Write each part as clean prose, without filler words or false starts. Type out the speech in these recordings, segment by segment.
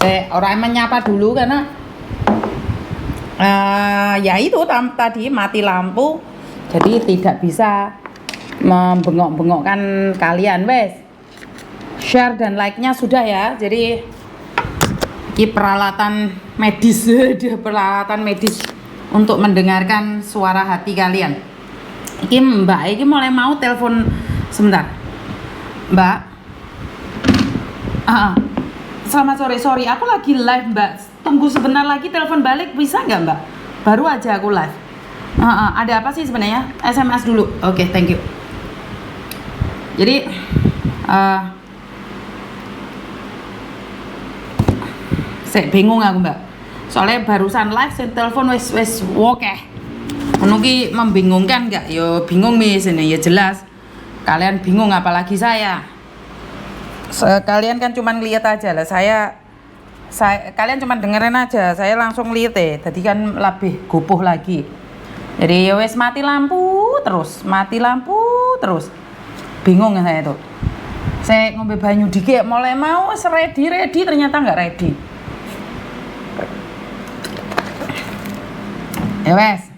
Saya orang menyapa dulu karena ya itu tadi mati lampu, jadi tidak bisa membengok-bengokkan kalian. Wes, share dan like-nya sudah ya. Jadi ini peralatan medis peralatan medis untuk mendengarkan suara hati kalian. Ini Mbak, ini mulai mau telepon sebentar. Mbak, selamat sore, sorry aku lagi live Mbak. Tunggu sebentar lagi telepon balik bisa nggak Mbak? Baru aja aku live. Ada apa sih sebenarnya? SMS dulu. Oke, thank you. Jadi saya bingung aku Mbak, soalnya barusan live saya telepon wes oke. Menunggu membingungkan nggak? Yo bingung mis ini ya jelas. Kalian bingung apalagi saya. Kalian kan cuma lihat aja lah. Saya kalian cuma dengerin aja. Saya langsung lihat tadi kan lebih gupuh lagi. Jadi ya wes mati lampu terus. Bingung saya tuh. Saya ngombe banyu dikit mulai mau ready ternyata nggak ready. Ya wes.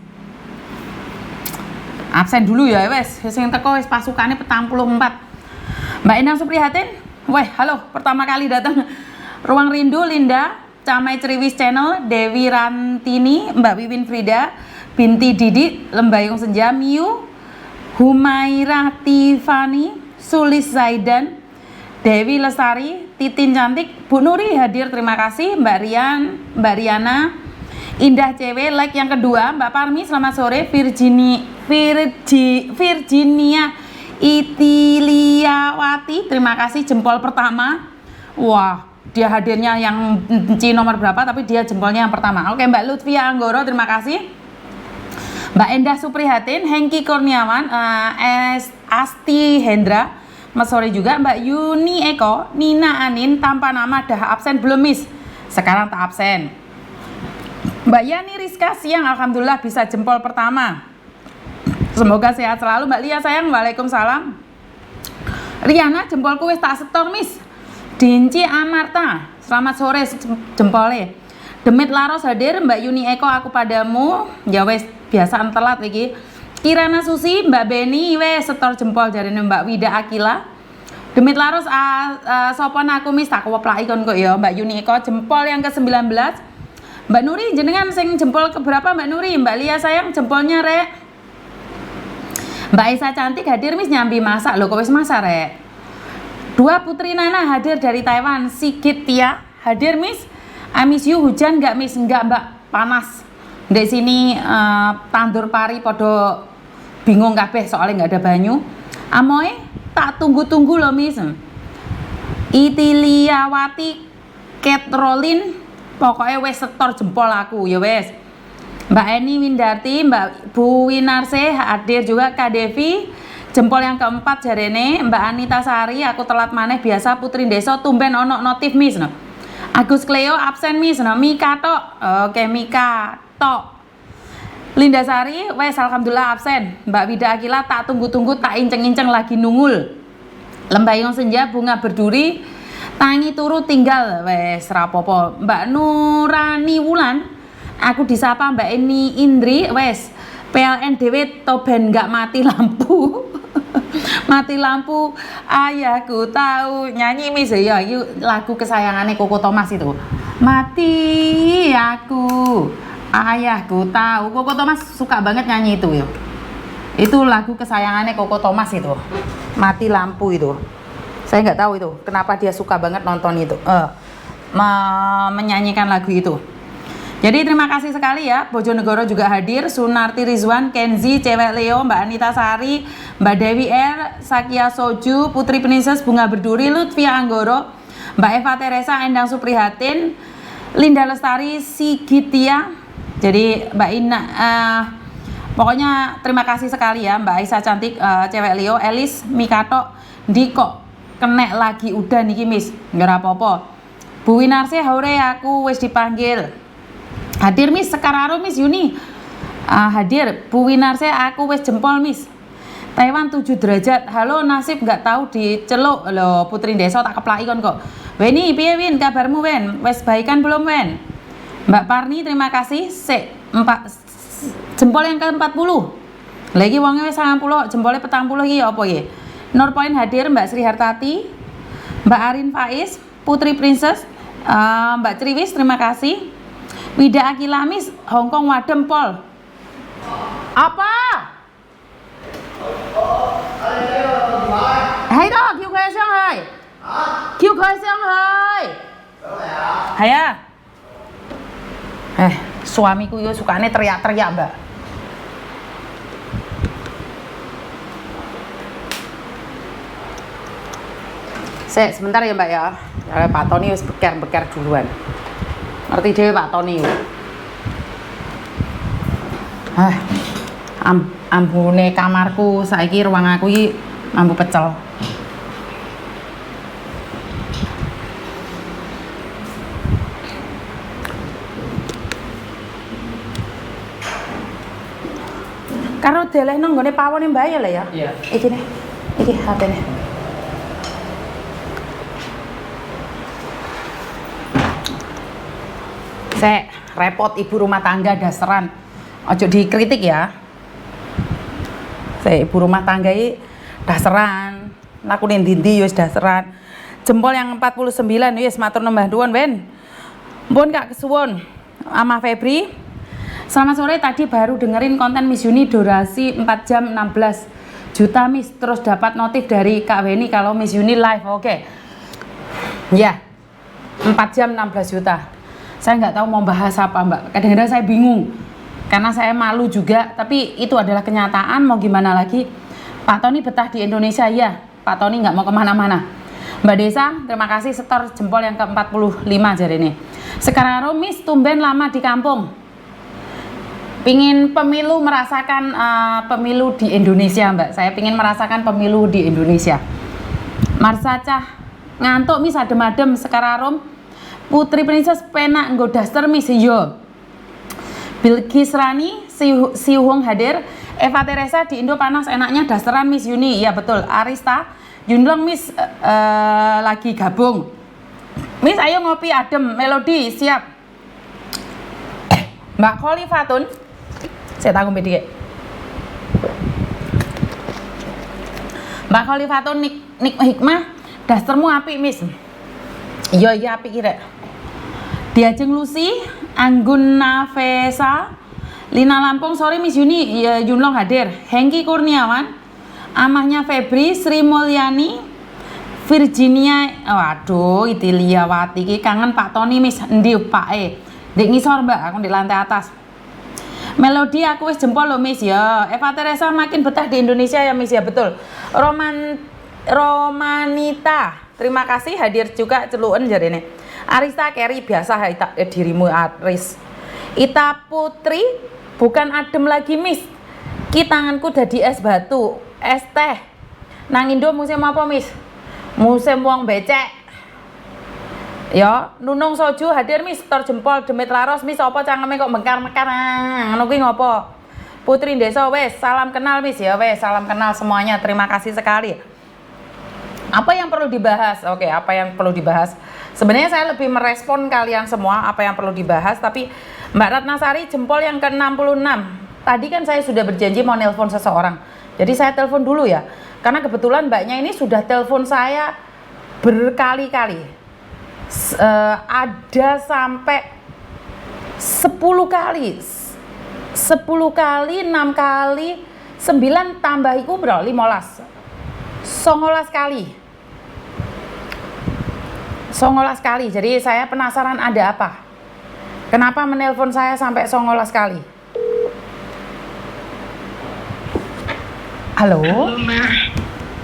Absen dulu ya wes. Sing teko wes pasukannya 44. Mbak Endang Suprihatin. Weh, halo, pertama kali datang Ruang Rindu, Linda, Camai Ceriwis Channel, Dewi Rantini, Mbak Wiwin Frida, Binti Didi, Lembayung Senja, Miu, Humaira Tiffany, Sulis Zaidan, Dewi Lestari, Titin Cantik, Bu Nuri hadir, terima kasih, Mbak Riana, Indah Cewek, like yang kedua, Mbak Parmi, selamat sore, Virginia Itiliawati, terima kasih, jempol pertama. Wah, dia hadirnya yang nomor berapa tapi dia jempolnya yang pertama. Oke, Mbak Lutfia Anggoro, terima kasih. Mbak Endah Suprihatin, Hengki Kurniawan, Asti Hendra, Mas sore juga. Mbak Yuni Eko, Nina Anin, tanpa nama dah absen belum Miss? Sekarang tak absen. Mbak Yani Rizka siang, alhamdulillah bisa jempol pertama. Semoga sehat selalu. Mbak Lia sayang, waalaikumsalam. Riana, jempolku wis tak setor Miss. Dinci Amarta, selamat sore jempolnya. Demit Laros hadir, Mbak Yuni Eko, aku padamu. Ya wes biasaan telat lagi. Kirana Susi, Mbak Beni wes setor jempol jarine Mbak Wida Akila. Demit Laros sopon aku Miss tak keplak ikon kok ya. Mbak Yuni Eko jempol yang ke-19. Mbak Nuri jenengan sing jempol keberapa Mbak Nuri? Mbak Lia sayang jempolnya rek. Mbak Esa cantik hadir Miss, nyambi masak loh kok wis masak rek. Dua Putri Nana hadir dari Taiwan. Sigit Tia hadir Miss. I miss you, hujan nggak Miss? Nggak Mbak, panas. Di sini tandur pari podo bingung kabeh soalnya nggak ada banyu. Amoy tak tunggu-tunggu loh Miss. Itiliawati Ketrolin, pokoknya wes setor jempol aku ya wes. Mbak Eni Windarti, Mbak Bu Winarse hadir juga. Kak Devi jempol yang keempat jarene. Mbak Anita Sari, aku telat maneh biasa. Putri Deso tumben ono notif Miss no. Agus Cleo absen Miss no. Mika tok. Oke Mika tok. Linda Sari wes alhamdulillah absen. Mbak Wida Akila tak tunggu-tunggu tak inceng-inceng lagi nungul. Lembayung Senja bunga berduri tangi turu tinggal wes rapopo. Mbak Nurani Wulan, aku disapa Mbak Eni Indri wes. PLN dewe toben nggak mati lampu. Mati lampu ayahku tahu, nyanyi Miss ya, yuk lagu kesayangannya Koko Thomas itu. Mati aku ayahku tahu. Koko Thomas suka banget nyanyi itu ya. Itu lagu kesayangannya Koko Thomas itu. Mati lampu itu. Saya nggak tahu itu kenapa dia suka banget nonton itu, menyanyikan lagu itu. Jadi terima kasih sekali ya. Bojonegoro juga hadir. Sunarti Rizwan, Kenzi, Cewek Leo, Mbak Anita Sari, Mbak Dewi R, Sakia Soju, Putri Princess, Bunga Berduri, Lutfia Anggoro, Mbak Eva Teresa, Endang Suprihatin, Linda Lestari, Sigitia. Jadi Mbak Ina, pokoknya terima kasih sekali ya Mbak Aisyah cantik, Cewek Leo, Elis, Mikato, Diko, kenek lagi udah niki Miss, nggak apa-apa. Bu Winarse, hore aku wis dipanggil. Hadir Miss Sekararo Miss Yuni. Hadir Bu Winarse, aku wis jempol Miss. Taiwan 7 derajat. Halo nasib nggak tahu diceluk loh Putri Deso tak keplaki kon kok. Weni, piye Win? Kabarmu Wen? Wes baikan belum Wen? Mbak Parni, terima kasih. Jempol yang ke-40. Lagi wonge wis 90, jempolnya 40 iki apa ya? Nurpoint hadir, Mbak Sri Hartati, Mbak Arin Faiz, Putri Princess, Mbak Triwis, terima kasih. Wida Akilamis, Hongkong Wadem Pol. Apa? Hai đó, kêu khoe sang hai. Kêu khoe sang hai. Hai ya. Suamiku yo sukane teriak-teriak, Mbak. Sebentar ya Mbak ya. Pak Tony wis beker-beker duluan. Ngerti dhewe Pak Tony. Ambune kamarku saiki ruang aku iki ambu pecel. Karo delehno nggone pawone Mbak ya lah ya. Iya. Iki nih. Iki HP-ne. Repot ibu rumah tangga dasaran. Ojo dikritik ya. Ibu rumah tangga ini dasaran. Aku ning ndi wis dasaran. Jempol yang 49 wis matur nembah nuwun Ben. Mpun Kak kesuwun. Ama Febri. Selamat sore, tadi baru dengerin konten Miss Yuni durasi 4 jam 16 juta Miss. Terus dapat notif dari Kak Weni kalau Miss Yuni live. Oke. Ya. 4 jam 16 juta. Saya nggak tahu mau bahas apa Mbak, kadang-kadang saya bingung karena saya malu juga, tapi itu adalah kenyataan, mau gimana lagi. Pak Tony betah di Indonesia ya, Pak Tony nggak mau kemana-mana. Mbak Desa, terima kasih setor jempol yang ke-45 jari ini. Sekarang Romis tumben lama di kampung, pingin pemilu merasakan pemilu di Indonesia Mbak, saya pingin merasakan pemilu di Indonesia. Marsa Cah, ngantuk Miss adem-adem sekarang Rom. Putri Princess penak nggo daster Miss yo. Bilkis Rani, Siuhong hadir. Eva Teresa di Indo panas enaknya dasteran Miss Yuni. Ya betul. Arista, Yunlong Miss lagi gabung. Miss ayo ngopi adem, Melody siap. Mbak Kholifatun, saya tanggung bedike. Mbak Kholifatun nik hikmah, dastermu apik Miss. Iya apik kira. Diajeng Lucy, Anggun Navesa, Lina Lampung, sorry Miss Yuni, Yunlong hadir. Hengki Kurniawan, amahnya Febri, Sri Mulyani, Virginia, waduh, Itilia Wati, kangen Pak Tony Miss, endi Pak Dek ngisor Mbak, aku di lantai atas. Melody aku wis jempol lo Miss ya. Eva Teresa makin betah di Indonesia ya Miss ya, betul. Romanita, terima kasih hadir juga celuen jarene. Arista Kerry biasa dirimu Aris. Ita Putri bukan adem lagi Miss. Ki tanganku dadi es batu, es teh. Nang Indo musim apa Miss? Musim wong becek. Ya, Nunung Soju hadir Miss, tor jempol demit laros Miss, apa cangkeme kok mekar-mekar ngono kuwi ngopo? Putri Desa wes, salam kenal Miss ya wes, salam kenal semuanya. Terima kasih sekali. Apa yang perlu dibahas? Oke, apa yang perlu dibahas? Sebenarnya saya lebih merespon kalian semua apa yang perlu dibahas, tapi Mbak Ratnasari jempol yang ke-66. Tadi kan saya sudah berjanji mau nelpon seseorang. Jadi saya telepon dulu ya. Karena kebetulan Mbaknya ini sudah telepon saya berkali-kali. Ada sampai 10 kali. 10 kali, 6 kali, 9 tambah iku bro, 15. 19 kali. 19 kali. Jadi saya penasaran ada apa. Kenapa menelpon saya sampai 19 kali? Halo?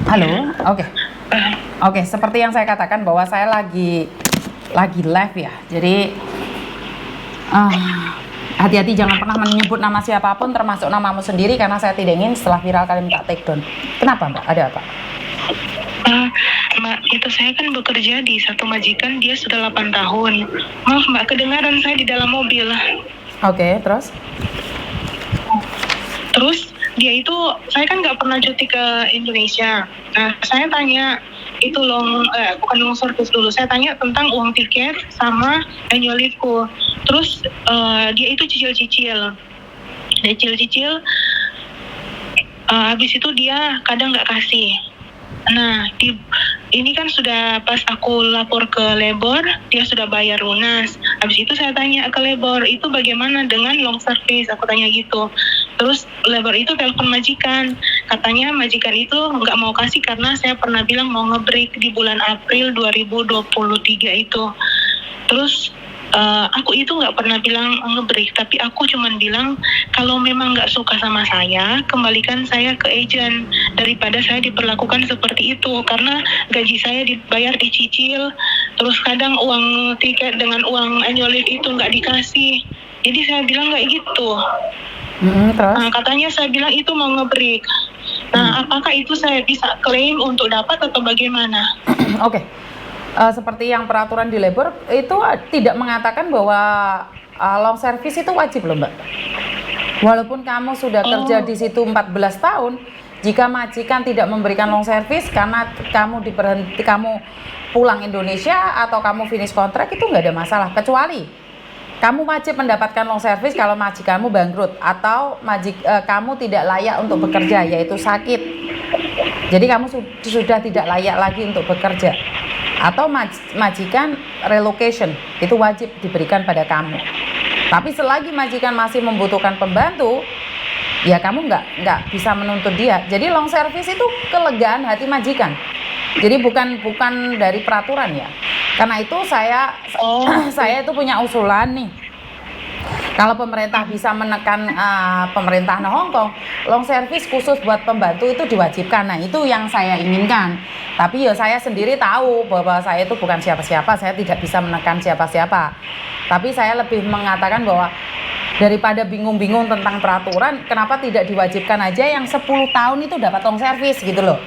Halo? Oke. Oke, seperti yang saya katakan bahwa saya lagi live ya. Jadi hati-hati jangan pernah menyebut nama siapapun termasuk namamu sendiri karena saya tidak ingin setelah viral kalian minta take down. Kenapa Mbak? Ada apa? Mbak, itu saya kan bekerja di satu majikan, dia sudah 8 tahun. Maaf Mbak, kedengaran saya di dalam mobil. Oke, terus? Terus dia itu, saya kan nggak pernah cuti ke Indonesia. Nah, saya tanya, itu bukan long service dulu. Saya tanya tentang uang tiket sama annual leave-ku. Terus dia itu cicil-cicil. Dia cicil-cicil, habis itu dia kadang nggak kasih. Nah, ini kan sudah pas aku lapor ke labor, dia sudah bayar lunas. Habis itu saya tanya ke labor, itu bagaimana dengan long service? Aku tanya gitu. Terus labor itu telepon majikan. Katanya majikan itu nggak mau kasih karena saya pernah bilang mau nge-break di bulan April 2023 itu. Terus aku itu nggak pernah bilang nge-break, tapi aku cuman bilang kalau memang nggak suka sama saya, kembalikan saya ke agent daripada saya diperlakukan seperti itu, karena gaji saya dibayar dicicil, terus kadang uang tiket dengan uang annual leave itu nggak dikasih. Jadi saya bilang kayak gitu. Terus? Nah, katanya saya bilang itu mau nge-break. Nah, apakah itu saya bisa klaim untuk dapat atau bagaimana? Oke. Seperti yang peraturan di labor itu tidak mengatakan bahwa long service itu wajib loh Mbak. Walaupun kamu sudah kerja di situ 14 tahun, jika majikan tidak memberikan long service karena kamu pulang Indonesia atau kamu finish kontrak, itu nggak ada masalah, kecuali kamu wajib mendapatkan long service kalau majikanmu bangkrut atau kamu tidak layak untuk bekerja, yaitu sakit. Jadi kamu sudah tidak layak lagi untuk bekerja. Atau majikan relocation, itu wajib diberikan pada kamu. Tapi selagi majikan masih membutuhkan pembantu, ya kamu nggak bisa menuntut dia. Jadi long service itu kelegaan hati majikan. Jadi bukan dari peraturan ya. Karena itu saya itu punya usulan nih. Kalau pemerintah bisa menekan pemerintahan Hong Kong, long service khusus buat pembantu itu diwajibkan. Nah, itu yang saya inginkan. Tapi ya saya sendiri tahu bahwa saya itu bukan siapa-siapa, saya tidak bisa menekan siapa-siapa. Tapi saya lebih mengatakan bahwa daripada bingung-bingung tentang peraturan, kenapa tidak diwajibkan aja yang 10 tahun itu dapat long service gitu loh.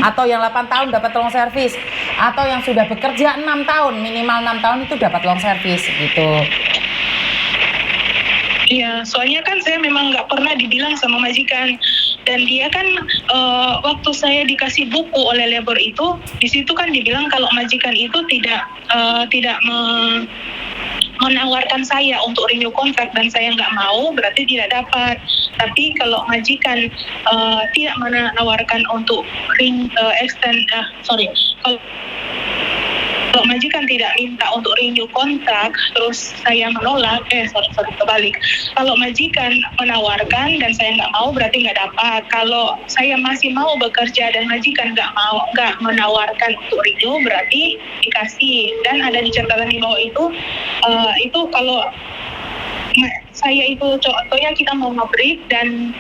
Atau yang 8 tahun dapat long service, atau yang sudah bekerja 6 tahun, minimal 6 tahun itu dapat long service gitu. Iya, soalnya kan saya memang nggak pernah dibilang sama majikan, dan dia kan waktu saya dikasih buku oleh labor itu, di situ kan dibilang kalau majikan itu tidak menawarkan saya untuk renew kontrak dan saya nggak mau, berarti tidak dapat. Tapi kalau majikan tidak menawarkan untuk kalau majikan tidak minta untuk renew kontrak, terus saya menolak, kebalik. Kalau majikan menawarkan dan saya nggak mau, berarti nggak dapat. Kalau saya masih mau bekerja dan majikan nggak menawarkan untuk renew, berarti dikasih. Dan ada di catatan di bawah itu kalau saya itu contohnya kita mau nge-break dan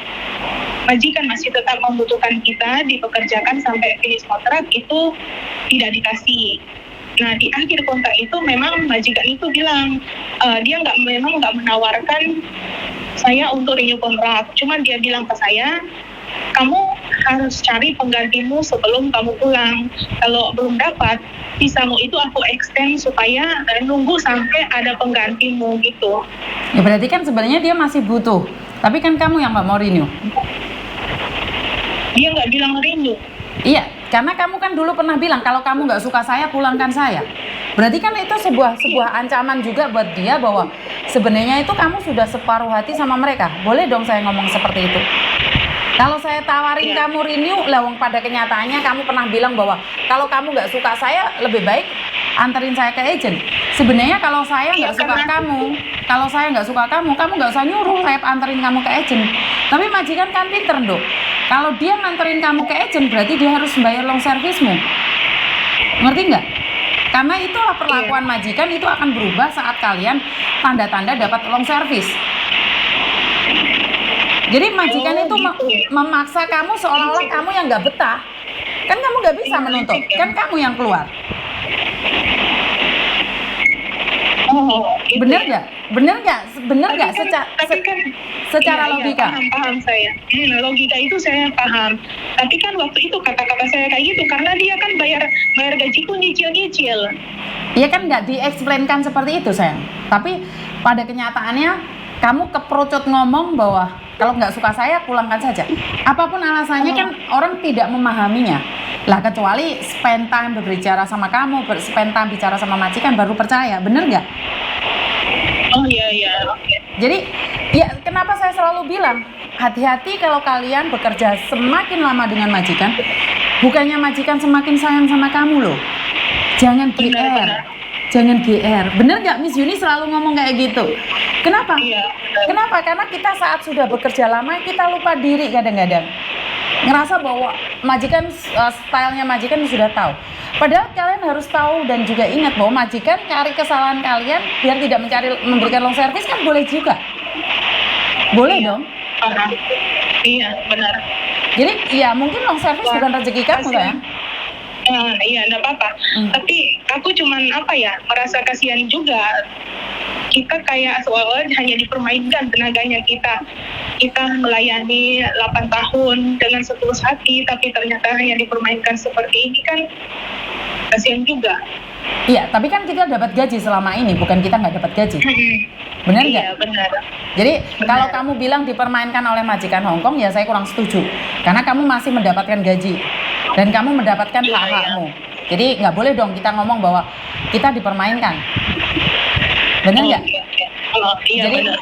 majikan masih tetap membutuhkan kita dipekerjakan sampai finish kontrak, itu tidak dikasih. Nah, di akhir kontrak itu memang majikan itu bilang dia memang nggak menawarkan saya untuk renew kontrak. Cuma dia bilang ke saya, kamu harus cari penggantimu sebelum kamu pulang. Kalau belum dapat, visamu itu aku extend supaya nunggu sampai ada penggantimu gitu. Ya berarti kan sebenarnya dia masih butuh, tapi kan kamu yang nggak mau renew. Dia nggak bilang renew. Iya, karena kamu kan dulu pernah bilang kalau kamu nggak suka saya, pulangkan saya. Berarti kan itu sebuah ancaman juga buat dia bahwa sebenarnya itu kamu sudah separuh hati sama mereka. Boleh dong saya ngomong seperti itu. Kalau saya tawarin kamu renew, lawang pada kenyataannya kamu pernah bilang bahwa kalau kamu nggak suka saya, lebih baik anterin saya ke agent. Sebenarnya kalau saya nggak suka kamu, kamu nggak usah nyuruh saya anterin kamu ke agent. Tapi majikan kan pinter dong. Kalau dia nganterin kamu ke agent, berarti dia harus bayar long service-mu. Ngerti nggak? Karena itulah perlakuan majikan itu akan berubah saat kalian tanda-tanda dapat long service. Jadi majikan itu memaksa kamu seolah-olah kamu yang nggak betah. Kan kamu nggak bisa menuntut, kan kamu yang keluar. Bener nggak? Secara logika? Paham saya. Logika itu saya paham. Tapi kan waktu itu kata-kata saya kayak gitu karena dia kan bayar gajiku nyicil. Iya kan nggak di-explainkan seperti itu sayang. Tapi pada kenyataannya kamu keperucut ngomong bahwa kalau nggak suka saya pulangkan saja. Apapun alasannya kan orang tidak memahaminya. Lah kecuali spend time berbicara sama kamu, spend time bicara sama majikan baru percaya, bener nggak? Oh iya, oke. Jadi ya kenapa saya selalu bilang hati-hati kalau kalian bekerja semakin lama dengan majikan, bukannya majikan semakin sayang sama kamu loh. Jangan GR, Benar. jangan GR. Bener nggak Miss Yuni selalu ngomong kayak gitu? Kenapa? Iya, benar. Kenapa? Karena kita saat sudah bekerja lama kita lupa diri kadang-kadang. Ngerasa bahwa majikan stylenya majikan sudah tahu. Padahal kalian harus tahu dan juga ingat bahwa majikan cari kesalahan kalian biar tidak memberikan long service kan boleh juga. Boleh dong. Paham. Iya, benar. Jadi ya mungkin long service bukan rezeki kamu kan? Iya, enggak apa-apa. Tapi aku cuman merasa kasihan juga. Kita kayak seolah-olah hanya dipermainkan tenaganya kita. Kita melayani 8 tahun dengan setulus hati, tapi ternyata hanya dipermainkan seperti ini kan kasihan juga. Iya, tapi kan kita dapat gaji selama ini, bukan kita nggak dapat gaji. Benar nggak? Iya, benar. Jadi Benar. kalau kamu bilang dipermainkan oleh majikan Hongkong, ya saya kurang setuju. Karena kamu masih mendapatkan gaji dan kamu mendapatkan Iya, hak-hakmu. Jadi nggak boleh dong kita ngomong bahwa kita dipermainkan. Benar nggak? Iya, Jadi benar.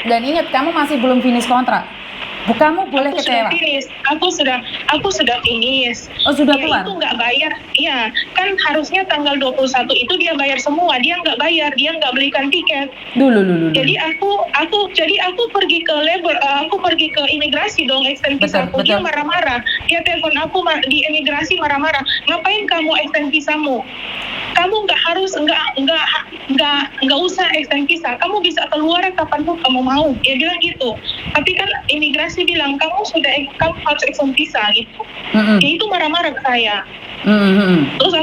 dan ingat kamu masih belum finish kontrak. Kamu boleh Aku kecewa. sudah finish. Aku sudah finish. Oh, sudah Dia keluar? itu nggak bayar. Iya, kan harusnya tanggal 21 itu dia bayar semua. Dia nggak bayar, dia nggak belikan tiket. Dulu. Jadi aku pergi ke labor, aku pergi ke imigrasi dong, extend visaku. Betul. Dia marah-marah. Dia telepon aku di imigrasi marah-marah. Ngapain kamu extend visamu? Kamu nggak usah extend visa. Kamu bisa keluar kapanpun kamu mau. Dia bilang gitu. Tapi kan imigrasi bilang kamu harus extend visa gitu. Dia itu marah-marah ke saya. Terus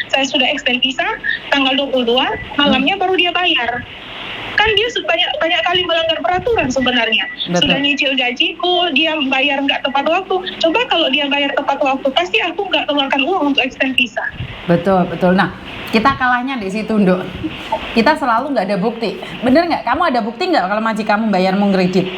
saya sudah extend visa tanggal 22, malamnya baru dia bayar. Kan dia banyak kali melanggar peraturan sebenarnya. Betul. Sudah nyicil gajiku, dia bayar nggak tepat waktu. Coba kalau dia bayar tepat waktu, pasti aku nggak keluarkan uang untuk extend visa. Betul. Nah, kita kalahnya di situ, Nduk. Kita selalu nggak ada bukti. Bener nggak? Kamu ada bukti nggak kalau majikan kamu bayarmu kredit?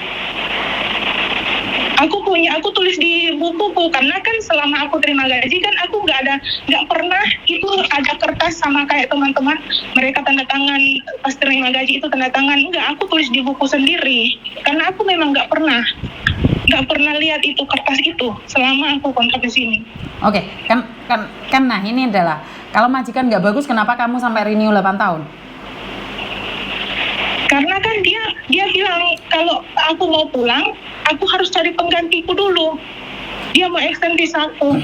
Aku tulis di bukuku karena kan selama aku terima gaji kan aku nggak pernah itu ada kertas sama kayak teman-teman mereka tanda tangan pas terima gaji itu tanda tangan, enggak, aku tulis di buku sendiri karena aku memang nggak pernah lihat itu kertas itu selama aku kontrak di sini. Oke, kan nah ini adalah kalau majikan nggak bagus kenapa kamu sampai renew 8 tahun? Karena kan dia bilang kalau aku mau pulang, aku harus cari penggantiku dulu. Dia mau extend visaku.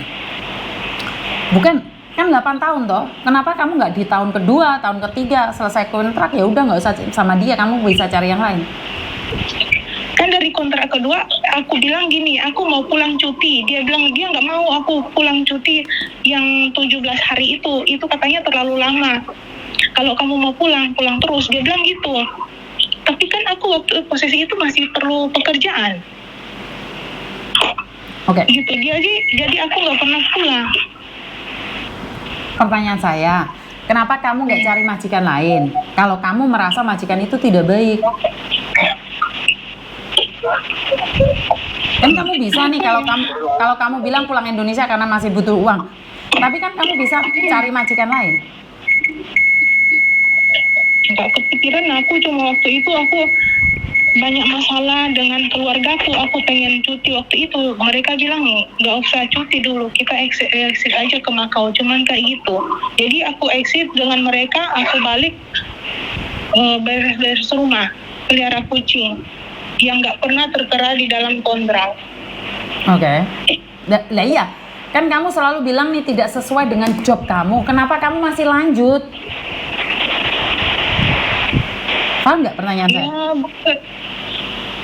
Bukan, kan 8 tahun toh. Kenapa kamu nggak di tahun kedua, tahun ketiga selesai kontrak ya udah nggak usah sama dia, kamu bisa cari yang lain. Kan dari kontrak kedua aku bilang gini, aku mau pulang cuti. Dia bilang dia nggak mau aku pulang cuti yang 17 hari itu katanya terlalu lama. Kalau kamu mau pulang terus, dia bilang gitu. Tapi kan aku waktu posisi itu masih perlu pekerjaan. Oke. Gitu jadi aku nggak pernah pulang. Pertanyaan saya, kenapa kamu nggak cari majikan lain? Kalau kamu merasa majikan itu tidak baik, kan kamu bisa nih kalau kamu bilang pulang Indonesia karena masih butuh uang, tapi kan kamu bisa cari majikan lain. Nggak kepikiran, aku cuma waktu itu aku banyak masalah dengan keluargaku, aku pengen cuti waktu itu. Mereka bilang nggak usah cuti dulu, kita exit aja ke Makau, cuman kayak gitu. Jadi aku exit dengan mereka, aku balik beres-beres rumah, pelihara kucing yang nggak pernah tertera di dalam kontrak. Oke. Lah iya, kan kamu selalu bilang nih tidak sesuai dengan job kamu, kenapa kamu masih lanjut? Paham nggak pertanyaan saya?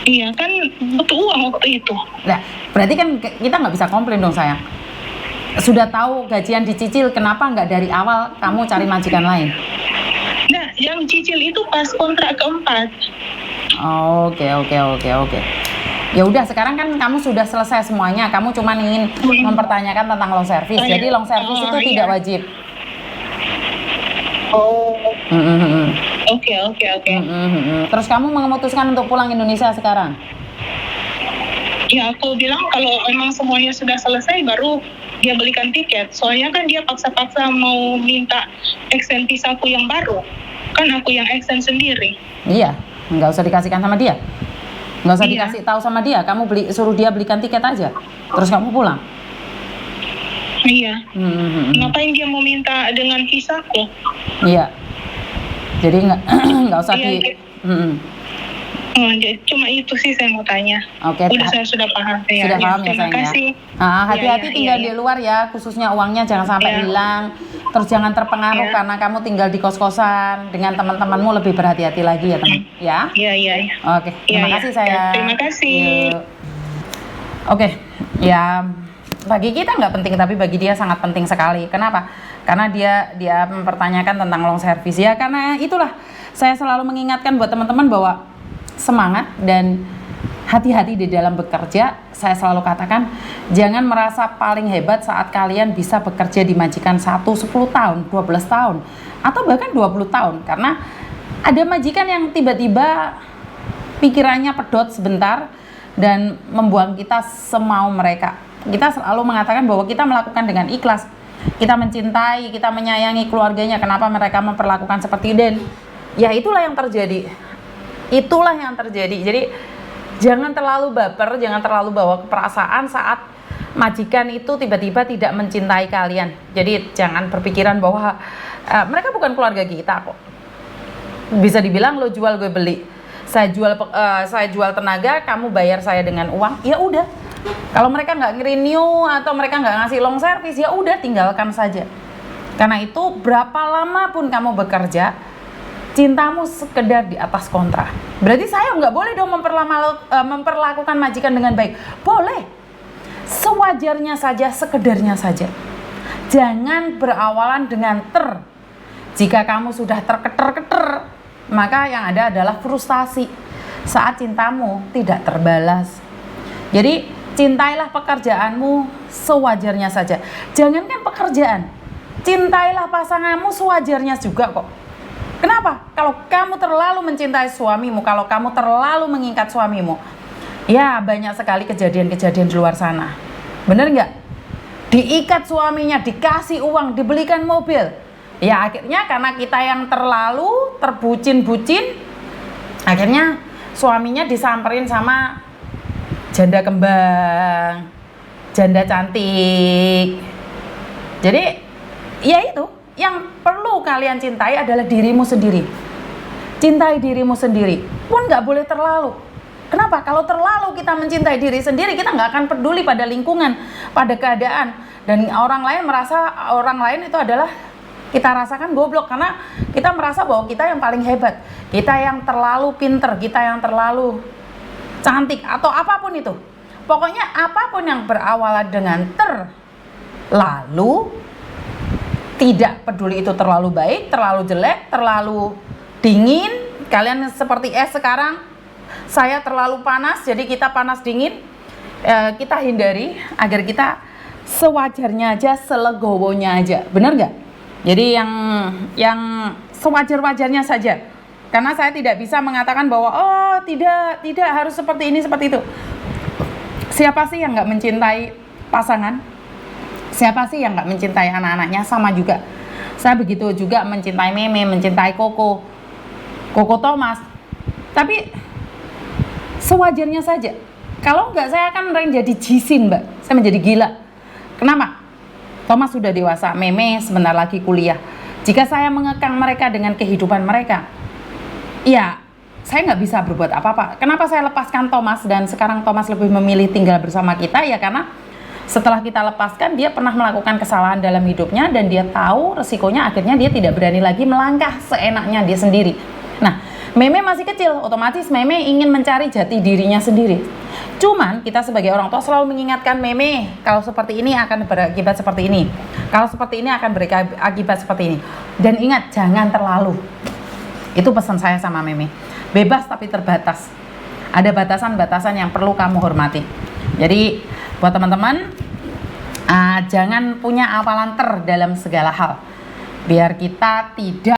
Iya kan butuh uang waktu itu. Nah, berarti kan kita nggak bisa komplain dong sayang. Sudah tahu gajian dicicil, kenapa nggak dari awal kamu cari majikan lain? Nah, yang cicil itu pas kontrak keempat. Oke. Ya udah, sekarang kan kamu sudah selesai semuanya. Kamu cuma ingin mempertanyakan tentang long service. Oh, iya. Jadi long service itu iya. tidak wajib. Oh. Oke. Terus kamu memutuskan untuk pulang Indonesia sekarang? Ya aku bilang kalau memang semuanya sudah selesai baru dia belikan tiket. Soalnya kan dia paksa-paksa mau minta extend visaku yang baru. Kan aku yang extend sendiri. Iya, nggak usah dikasihkan sama dia, nggak usah Iya. dikasih tahu sama dia. Kamu suruh dia belikan tiket aja, terus kamu pulang. Iya. Hmm. Ngapain dia mau minta dengan visaku? Iya. Jadi nggak usah Iya, di. gitu. Hmm. Jadi cuma itu sih saya mau tanya. Oke. Saya sudah paham ya. Sudah paham ya Terima sayang ya. kasih. Hati-hati Iya, tinggal iya. di luar ya, khususnya uangnya jangan sampai Iya. hilang. Terus jangan terpengaruh Iya. karena kamu tinggal di kos-kosan dengan teman-temanmu, lebih berhati-hati lagi ya teman. Ya. Iya, iya, iya. Oke. Terima Iya, kasih iya. sayang. Terima kasih. Yuk. Oke. Ya. Bagi kita nggak penting tapi bagi dia sangat penting sekali. Kenapa? Karena dia mempertanyakan tentang long service ya. Karena itulah saya selalu mengingatkan buat teman-teman bahwa semangat dan hati-hati di dalam bekerja. Saya selalu katakan jangan merasa paling hebat saat kalian bisa bekerja di majikan 10 tahun, 12 tahun atau bahkan 20 tahun. Karena ada majikan yang tiba-tiba pikirannya pedot sebentar dan membuang kita semau mereka. Kita selalu mengatakan bahwa kita melakukan dengan ikhlas, kita mencintai, kita menyayangi keluarganya. Kenapa mereka memperlakukan seperti itu? Dan ya itulah yang terjadi. Itulah yang terjadi. Jadi jangan terlalu baper, jangan terlalu bawa ke perasaan saat majikan itu tiba-tiba tidak mencintai kalian. Jadi jangan berpikiran bahwa mereka bukan keluarga kita kok. Bisa dibilang lo jual gue beli. Saya jual tenaga, kamu bayar saya dengan uang. Ya udah. Kalau mereka nggak nge-renew atau mereka nggak ngasih long service, ya udah tinggalkan saja. Karena itu berapa lama pun kamu bekerja, cintamu sekedar di atas kontrak. Berarti saya nggak boleh dong memperlakukan majikan dengan baik. Boleh, sewajarnya saja, sekedarnya saja. Jangan berawalan dengan ter. Jika kamu sudah terketer-keter, maka yang ada adalah frustasi saat cintamu tidak terbalas. Jadi cintailah pekerjaanmu sewajarnya saja. Jangankan pekerjaan, cintailah pasanganmu sewajarnya juga kok. Kenapa? Kalau kamu terlalu mencintai suamimu, kalau kamu terlalu mengikat suamimu, ya banyak sekali kejadian-kejadian di luar sana. Bener nggak? Diikat suaminya, dikasih uang, dibelikan mobil. Ya akhirnya karena kita yang terlalu terbucin-bucin, akhirnya suaminya disamperin sama janda kembang, janda cantik. Jadi ya itu, yang perlu kalian cintai adalah dirimu sendiri. Cintai dirimu sendiri, pun nggak boleh terlalu. Kenapa? Kalau terlalu kita mencintai diri sendiri, kita nggak akan peduli pada lingkungan, pada keadaan. Dan orang lain merasa orang lain itu adalah kita rasakan goblok, karena kita merasa bahwa kita yang paling hebat, kita yang terlalu pinter, kita yang terlalu cantik, atau apapun itu. Pokoknya apapun yang berawal dengan lalu, tidak peduli itu terlalu baik, terlalu jelek, terlalu dingin. Kalian seperti es sekarang, saya terlalu panas, jadi kita panas dingin. Kita hindari agar kita sewajarnya aja, selegowonya aja. Benar nggak? Jadi yang sewajar-wajarnya saja. Karena saya tidak bisa mengatakan bahwa oh tidak harus seperti ini, seperti itu. Siapa sih yang nggak mencintai pasangan? Siapa sih yang nggak mencintai anak-anaknya? Sama juga. Saya begitu juga mencintai Meme, mencintai Koko Thomas. Tapi sewajarnya saja. Kalau nggak, saya akan menjadi jisin, Mbak. Saya menjadi gila. Kenapa? Thomas sudah dewasa, Meme sebentar lagi kuliah. Jika saya mengekang mereka dengan kehidupan mereka, ya saya nggak bisa berbuat apa-apa. Kenapa saya lepaskan Thomas dan sekarang Thomas lebih memilih tinggal bersama kita? Ya karena setelah kita lepaskan, dia pernah melakukan kesalahan dalam hidupnya dan dia tahu resikonya, akhirnya dia tidak berani lagi melangkah seenaknya dia sendiri. Nah, Meme masih kecil, otomatis Meme ingin mencari jati dirinya sendiri. Cuman kita sebagai orang tua selalu mengingatkan Meme, kalau seperti ini akan berakibat seperti ini, kalau seperti ini akan berakibat seperti ini. Dan ingat, jangan terlalu. Itu pesan saya sama Meme. Bebas tapi terbatas. Ada batasan-batasan yang perlu kamu hormati. Jadi buat teman-teman, jangan punya awalan dalam segala hal. Biar kita tidak